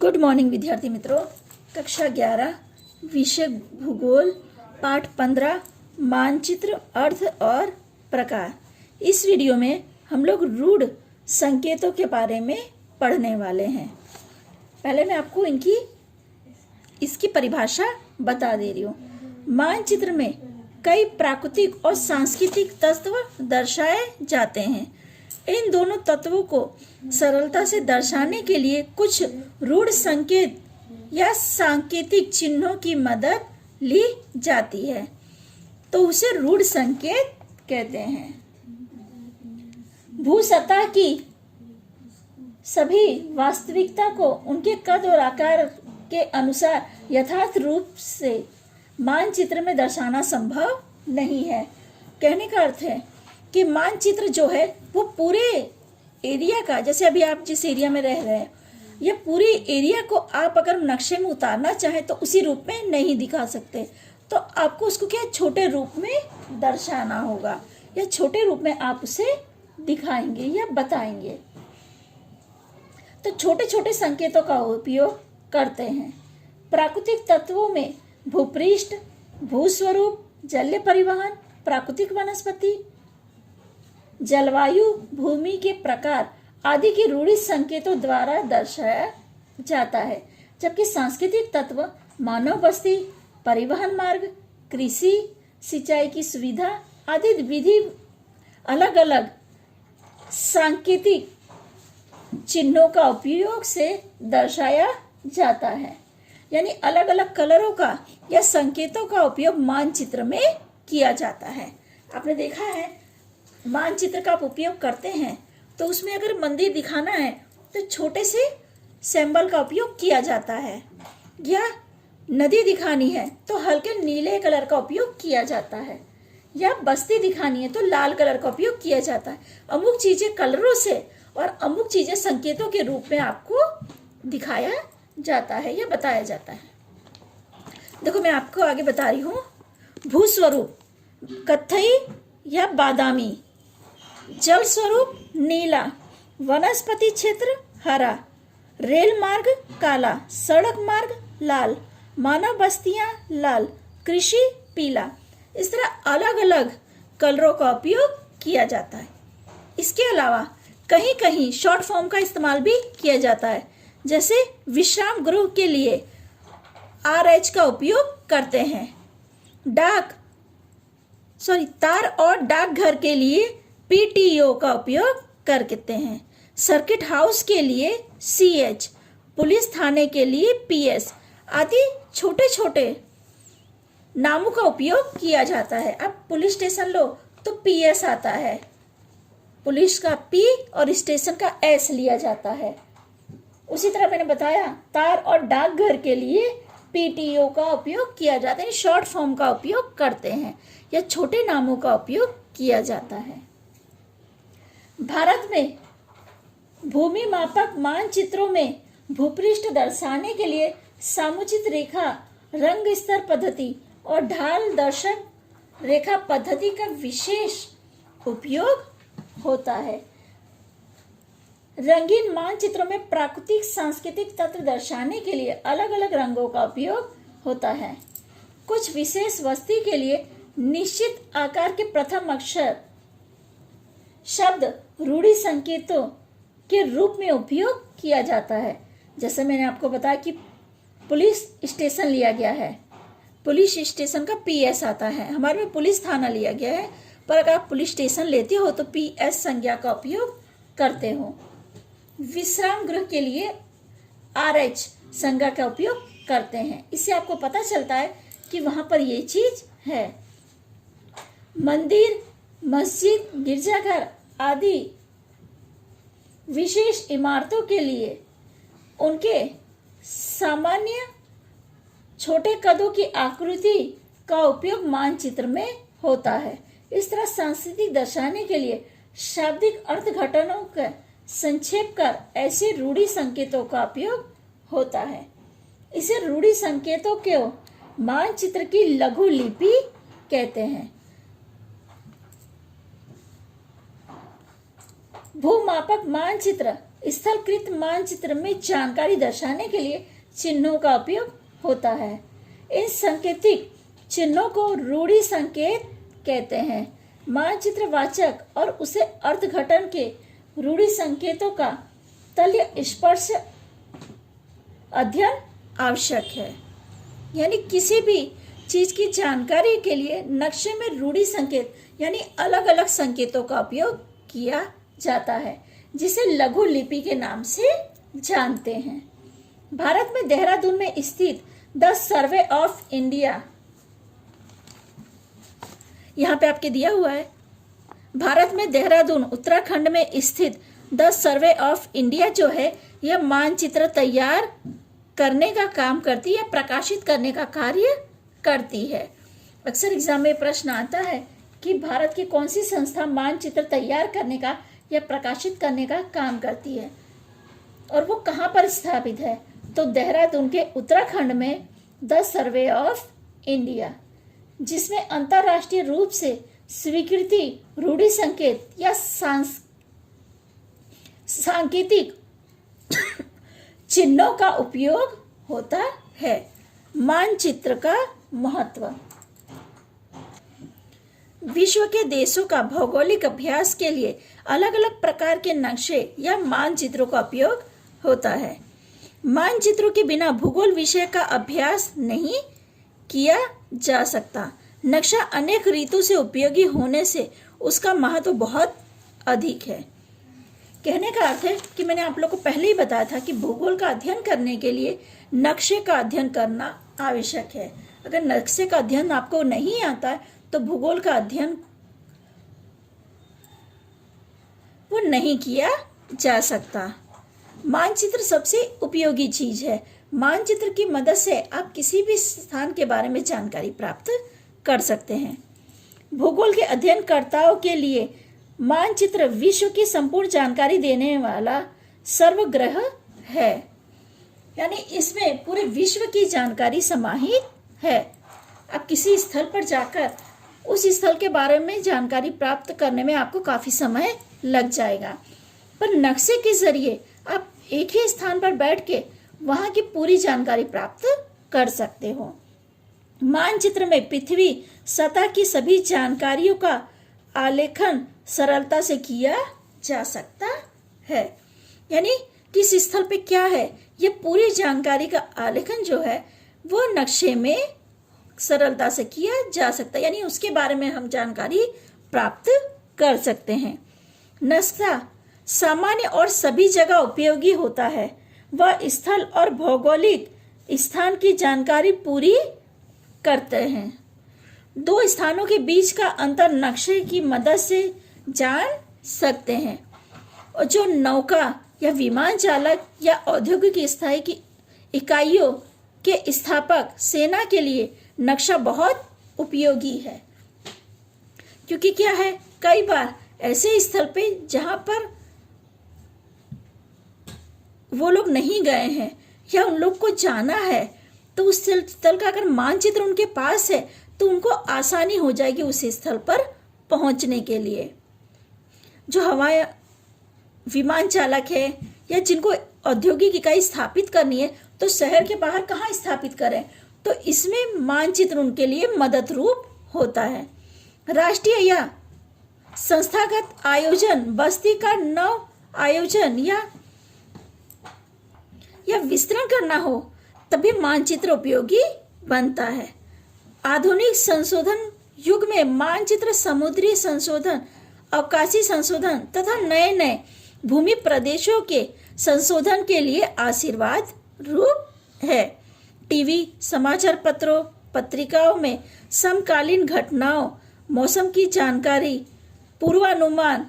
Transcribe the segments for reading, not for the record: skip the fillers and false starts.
Good morning विद्यार्थी मित्रों। कक्षा 11 विषय भूगोल पाठ 15 मानचित्र अर्थ और प्रकार। इस वीडियो में हम लोग रूढ़ संकेतों के बारे में पढ़ने वाले हैं। पहले मैं आपको इसकी परिभाषा बता दे रही हूँ। मानचित्र में कई प्राकृतिक और सांस्कृतिक तत्व दर्शाए जाते हैं। इन दोनों तत्वों को सरलता से दर्शाने के लिए कुछ रूढ़ संकेत या सांकेतिक चिन्हों की मदद ली जाती है, तो उसे रूढ़ संकेत कहते हैं। भूसतह की सभी वास्तविकता को उनके कद और आकार के अनुसार यथार्थ रूप से मानचित्र में दर्शाना संभव नहीं है। कहने का अर्थ है कि मानचित्र जो है वो पूरे एरिया का, जैसे अभी आप जिस एरिया में रह रहे हैं, ये पूरे एरिया को आप अगर नक्शे में उतारना चाहें तो उसी रूप में नहीं दिखा सकते, तो आपको उसको क्या छोटे रूप में दर्शाना होगा, या छोटे रूप में आप उसे दिखाएंगे या बताएंगे। तो छोटे छोटे संकेतों का उपयोग करते हैं। प्राकृतिक तत्वों में भूपृष्ठ, भूस्वरूप, जलीय परिवहन, प्राकृतिक वनस्पति, जलवायु, भूमि के प्रकार आदि के रूढ़ि संकेतों द्वारा दर्शाया जाता है, जबकि सांस्कृतिक तत्व मानव बस्ती, परिवहन मार्ग, कृषि, सिंचाई की सुविधा आदि विधि अलग अलग सांकेतिक चिन्हों का उपयोग से दर्शाया जाता है। यानी अलग अलग कलरों का या संकेतों का उपयोग मानचित्र में किया जाता है। आपने देखा है मानचित्र का आप उपयोग करते हैं तो उसमें अगर मंदिर दिखाना है तो छोटे से सिंबल का उपयोग किया जाता है, या नदी दिखानी है तो हल्के नीले कलर का उपयोग किया जाता है, या बस्ती दिखानी है तो लाल कलर का उपयोग किया जाता है। अमुक चीजें कलरों से और अमुक चीजें संकेतों के रूप में आपको दिखाया जाता है या बताया जाता है। देखो मैं आपको आगे बता रही हूँ। भूस्वरूप कत्थई या बादामी, जल स्वरूप नीला, वनस्पति क्षेत्र हरा, रेल मार्ग काला, सड़क मार्ग लाल, मानव बस्तियां लाल, कृषि पीला। इस तरह अलग अलग कलरों का उपयोग किया जाता है। इसके अलावा कहीं कहीं शॉर्ट फॉर्म का इस्तेमाल भी किया जाता है, जैसे विश्राम गृह के लिए RH का उपयोग करते हैं। तार और डाकघर के लिए PTO का उपयोग करते हैं। सर्किट हाउस के लिए CH, पुलिस थाने के लिए PS आदि छोटे छोटे नामों का उपयोग किया जाता है। अब पुलिस स्टेशन लो तो PS आता है, पुलिस का P और स्टेशन का S लिया जाता है। उसी तरह मैंने बताया तार और डाकघर के लिए PTO का उपयोग किया जाता है, शॉर्ट फॉर्म का उपयोग करते हैं या छोटे नामों का उपयोग किया जाता है। भारत में भूमि मापक मानचित्रों में भूपृष्ठ दर्शाने के लिए समुचित रेखा रंग स्तर पद्धति और ढाल दर्शक रेखा पद्धति का विशेष उपयोग होता है। रंगीन मानचित्रों में प्राकृतिक सांस्कृतिक तत्व दर्शाने के लिए अलग अलग रंगों का उपयोग होता है। कुछ विशेष वस्तु के लिए निश्चित आकार के प्रथम अक्षर शब्द रूढ़ि संकेतों के रूप में उपयोग किया जाता है। जैसे मैंने आपको बताया कि पुलिस स्टेशन लिया गया है, पुलिस स्टेशन का PS आता है। हमारे में पुलिस थाना लिया गया है, पर अगर आप पुलिस स्टेशन लेते हो तो PS संज्ञा का उपयोग करते हो। विश्राम गृह के लिए RH संज्ञा का उपयोग करते हैं। इससे आपको पता चलता है कि वहां पर ये चीज है। मंदिर, मस्जिद, गिरजाघर आदि विशेष इमारतों के लिए उनके सामान्य छोटे कदों की आकृति का उपयोग मानचित्र में होता है। इस तरह सांस्कृतिक दर्शाने के लिए शाब्दिक अर्थघटनों का संक्षेप कर ऐसे रूढ़ि संकेतों का उपयोग होता है। इसे रूढ़ि संकेतों को मानचित्र की लघु लिपि कहते हैं। भूमापक मानचित्र स्थलकृत मानचित्र में जानकारी दर्शाने के लिए चिन्हों का उपयोग होता है। इन सांकेतिक चिन्हों को रूढ़ि संकेत कहते हैं। मानचित्र वाचक और उसे अर्थघटन के रूढ़ि संकेतों का तल्य स्पर्श अध्ययन आवश्यक है। यानी किसी भी चीज की जानकारी के लिए नक्शे में रूढ़ि संकेत यानी अलग अलग संकेतों का उपयोग किया जाता है, जिसे लघु लिपि के नाम से जानते हैं। भारत में देहरादून में स्थित द सर्वे ऑफ इंडिया, यहाँ पे आपके दिया हुआ है, भारत में देहरादून उत्तराखंड में स्थित द सर्वे ऑफ इंडिया जो है यह मानचित्र तैयार करने का काम करती है, प्रकाशित करने का कार्य करती है। अक्सर एग्जाम में प्रश्न आता है कि भारत की कौन सी संस्था मानचित्र तैयार करने का या प्रकाशित करने का काम करती है और वो कहाँ पर स्थापित है, तो देहरादून के उत्तराखंड में द सर्वे ऑफ इंडिया, जिसमें अंतरराष्ट्रीय रूप से स्वीकृति रूढ़ि संकेत या सांकेतिक चिन्हों का उपयोग होता है। मानचित्र का महत्व। विश्व के देशों का भौगोलिक अभ्यास के लिए अलग अलग प्रकार के नक्शे या मानचित्रों का उपयोग होता है। मानचित्रों के बिना भूगोल विषय का अभ्यास नहीं किया जा सकता। नक्शा अनेक रीतों से उपयोगी होने से उसका महत्व बहुत अधिक है। कहने का अर्थ है कि मैंने आप लोग को पहले ही बताया था कि भूगोल का अध्ययन करने के लिए नक्शे का अध्ययन करना आवश्यक है। अगर नक्शे का अध्ययन आपको नहीं आता है तो भूगोल का अध्ययन वो नहीं किया जा सकता। मानचित्र सबसे उपयोगी चीज है। मानचित्र की मदद से आप किसी भी स्थान के बारे में जानकारी प्राप्त कर सकते हैं। भूगोल के अध्ययनकर्ताओं के लिए मानचित्र विश्व की संपूर्ण जानकारी देने वाला सर्वग्रह है। यानी इसमें पूरे विश्व की जानकारी समाहित है। आप किसी स्थल पर जाकर उस स्थल के बारे में जानकारी प्राप्त करने में आपको काफी समय लग जाएगा, पर नक्शे के जरिए आप एक ही स्थान पर बैठ के वहां की पूरी जानकारी प्राप्त कर सकते हो। मानचित्र में पृथ्वी सतह की सभी जानकारियों का आलेखन सरलता से किया जा सकता है। यानी किस स्थल पे क्या है, ये पूरी जानकारी का आलेखन जो है वो नक्शे में सरलता से किया जा सकता है। यानी उसके बारे में हम जानकारी प्राप्त कर सकते हैं। नक्शा सामान्य और सभी जगह उपयोगी होता है। वह स्थल और भौगोलिक स्थान की जानकारी पूरी करते हैं। दो स्थानों के बीच का अंतर नक्शे की मदद से जान सकते हैं। और जो नौका या विमान चालक या औद्योगिक स्थायी की इकाइयों के स्थापक सेना के लिए नक्शा बहुत उपयोगी है, क्योंकि क्या है, कई बार ऐसे स्थल पे जहां पर वो लोग नहीं गए हैं या उन लोग को जाना है, तो उस स्थल का अगर मानचित्र उनके पास है तो उनको आसानी हो जाएगी उस स्थल पर पहुंचने के लिए। जो हवाई विमान चालक है या जिनको औद्योगिक इकाई स्थापित करनी है तो शहर के बाहर कहाँ स्थापित करें, तो इसमें मानचित्र उनके लिए मदद रूप होता है। राष्ट्रीय या संस्थागत आयोजन, बस्ती का नव आयोजन या विस्तरण करना हो तभी मानचित्र उपयोगी बनता है। आधुनिक संशोधन युग में मानचित्र समुद्री संशोधन, अवकाशी संशोधन तथा नए नए भूमि प्रदेशों के संशोधन के लिए आशीर्वाद रूप है। टीवी, समाचार पत्रों, पत्रिकाओं में समकालीन घटनाओं, मौसम की जानकारी, पूर्वानुमान,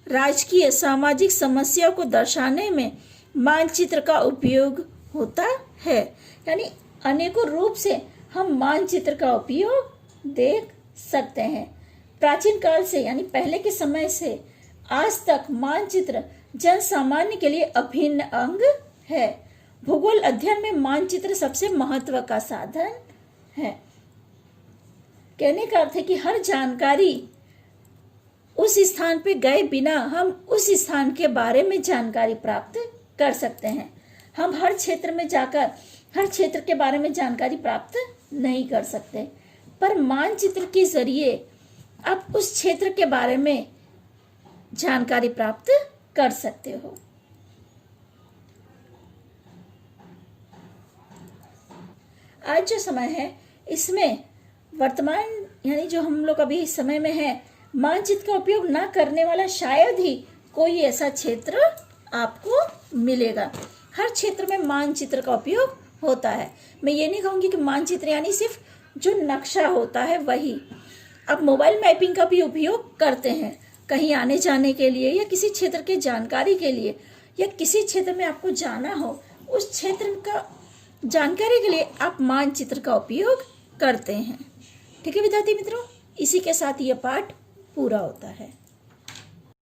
राजकीय सामाजिक समस्याओं को दर्शाने में मानचित्र का उपयोग होता है। यानी अनेकों रूप से हम मानचित्र का उपयोग देख सकते हैं। प्राचीन काल से यानी पहले के समय से आज तक मानचित्र जन सामान्य के लिए अभिन्न अंग है। भूगोल अध्ययन में मानचित्र सबसे महत्व का साधन है। कहने का अर्थ है कि हर जानकारी उस स्थान पे गए बिना हम उस स्थान के बारे में जानकारी प्राप्त कर सकते हैं। हम हर क्षेत्र में जाकर हर क्षेत्र के बारे में जानकारी प्राप्त नहीं कर सकते, पर मानचित्र के जरिए आप उस क्षेत्र के बारे में जानकारी प्राप्त कर सकते हो। आज जो समय है इसमें वर्तमान यानी जो हम लोग अभी इस समय में है, मानचित्र का उपयोग ना करने वाला शायद ही कोई ऐसा क्षेत्र आपको मिलेगा। हर क्षेत्र में मानचित्र का उपयोग होता है। मैं ये नहीं कहूँगी कि मानचित्र यानी सिर्फ जो नक्शा होता है वही। अब मोबाइल मैपिंग का भी उपयोग करते हैं कहीं आने जाने के लिए या किसी क्षेत्र के जानकारी के लिए, या किसी क्षेत्र में आपको जाना हो उस क्षेत्र का जानकारी के लिए आप मानचित्र का उपयोग करते हैं। ठीक है विद्यार्थी मित्रों, इसी के साथ ये पाठ पूरा होता है।